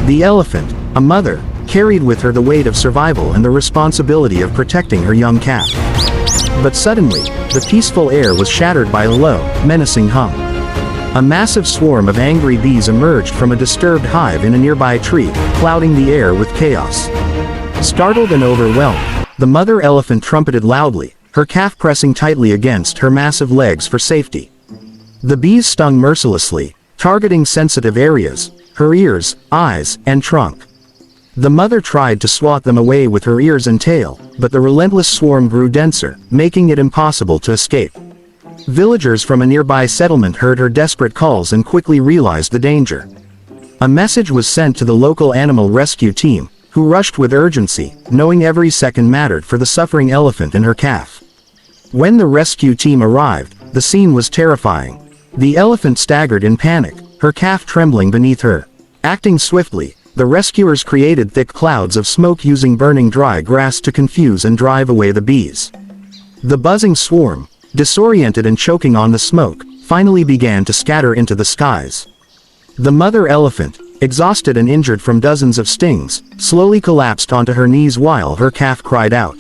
The elephant, a mother, carried with her the weight of survival and the responsibility of protecting her young calf. But suddenly, the peaceful air was shattered by a low, menacing hum. A massive swarm of angry bees emerged from a disturbed hive in a nearby tree, clouding the air with chaos. Startled and overwhelmed, the mother elephant trumpeted loudly, her calf pressing tightly against her massive legs for safety. The bees stung mercilessly, targeting sensitive areas, her ears, eyes, and trunk. The mother tried to swat them away with her ears and tail, but the relentless swarm grew denser, making it impossible to escape. Villagers from a nearby settlement heard her desperate calls and quickly realized the danger. A message was sent to the local animal rescue team, who rushed with urgency, knowing every second mattered for the suffering elephant and her calf. When the rescue team arrived, the scene was terrifying. The elephant staggered in panic, her calf trembling beneath her. Acting swiftly, the rescuers created thick clouds of smoke using burning dry grass to confuse and drive away the bees. The buzzing swarm, disoriented and choking on the smoke, finally began to scatter into the skies. The mother elephant, exhausted and injured from dozens of stings, slowly collapsed onto her knees while her calf cried out.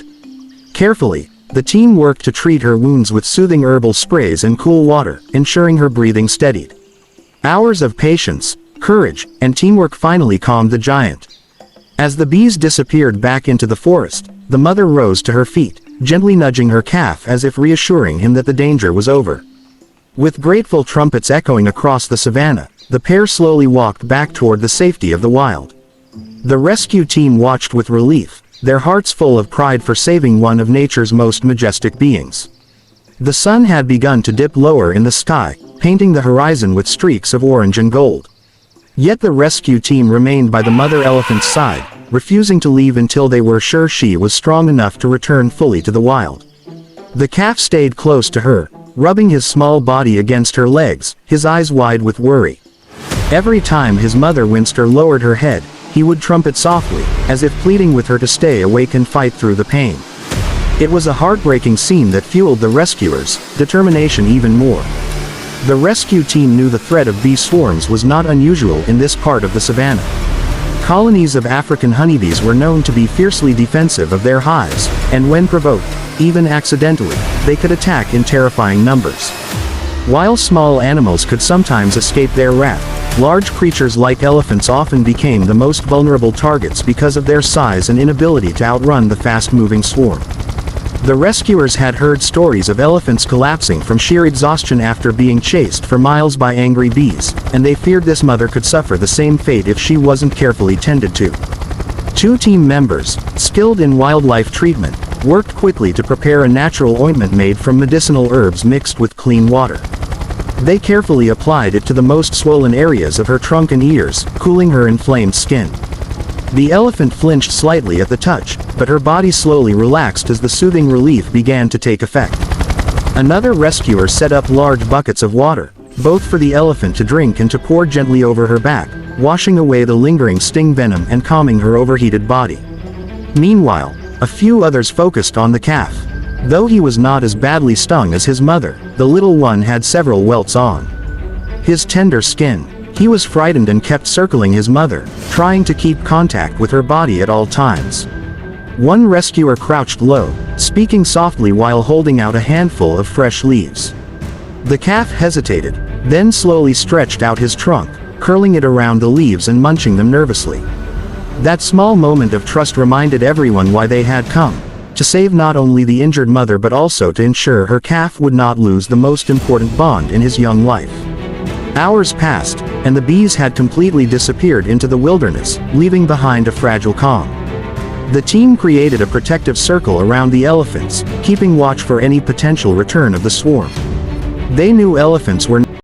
Carefully, the team worked to treat her wounds with soothing herbal sprays and cool water, ensuring her breathing steadied. Hours of patience, courage, and teamwork finally calmed the giant. As the bees disappeared back into the forest, the mother rose to her feet, gently nudging her calf as if reassuring him that the danger was over. With grateful trumpets echoing across the savannah, the pair slowly walked back toward the safety of the wild. The rescue team watched with relief, their hearts full of pride for saving one of nature's most majestic beings. The sun had begun to dip lower in the sky, painting the horizon with streaks of orange and gold. Yet the rescue team remained by the mother elephant's side, refusing to leave until they were sure she was strong enough to return fully to the wild. The calf stayed close to her, rubbing his small body against her legs, his eyes wide with worry. Every time his mother winced or lowered her head, he would trumpet softly, as if pleading with her to stay awake and fight through the pain. It was a heartbreaking scene that fueled the rescuers' determination even more. The rescue team knew the threat of bee swarms was not unusual in this part of the savannah. Colonies of African honeybees were known to be fiercely defensive of their hives, and when provoked, even accidentally, they could attack in terrifying numbers. While small animals could sometimes escape their wrath, large creatures like elephants often became the most vulnerable targets because of their size and inability to outrun the fast-moving swarm. The rescuers had heard stories of elephants collapsing from sheer exhaustion after being chased for miles by angry bees, and they feared this mother could suffer the same fate if she wasn't carefully tended to. Two team members, skilled in wildlife treatment, worked quickly to prepare a natural ointment made from medicinal herbs mixed with clean water. They carefully applied it to the most swollen areas of her trunk and ears, cooling her inflamed skin. The elephant flinched slightly at the touch, but her body slowly relaxed as the soothing relief began to take effect. Another rescuer set up large buckets of water, both for the elephant to drink and to pour gently over her back, washing away the lingering sting venom and calming her overheated body. Meanwhile, a few others focused on the calf. Though he was not as badly stung as his mother, the little one had several welts on his tender skin. He was frightened and kept circling his mother, trying to keep contact with her body at all times. One rescuer crouched low, speaking softly while holding out a handful of fresh leaves. The calf hesitated, then slowly stretched out his trunk, curling it around the leaves and munching them nervously. That small moment of trust reminded everyone why they had come, to save not only the injured mother but also to ensure her calf would not lose the most important bond in his young life. Hours passed, and the bees had completely disappeared into the wilderness, leaving behind a fragile calm. The team created a protective circle around the elephants, keeping watch for any potential return of the swarm. They knew elephants were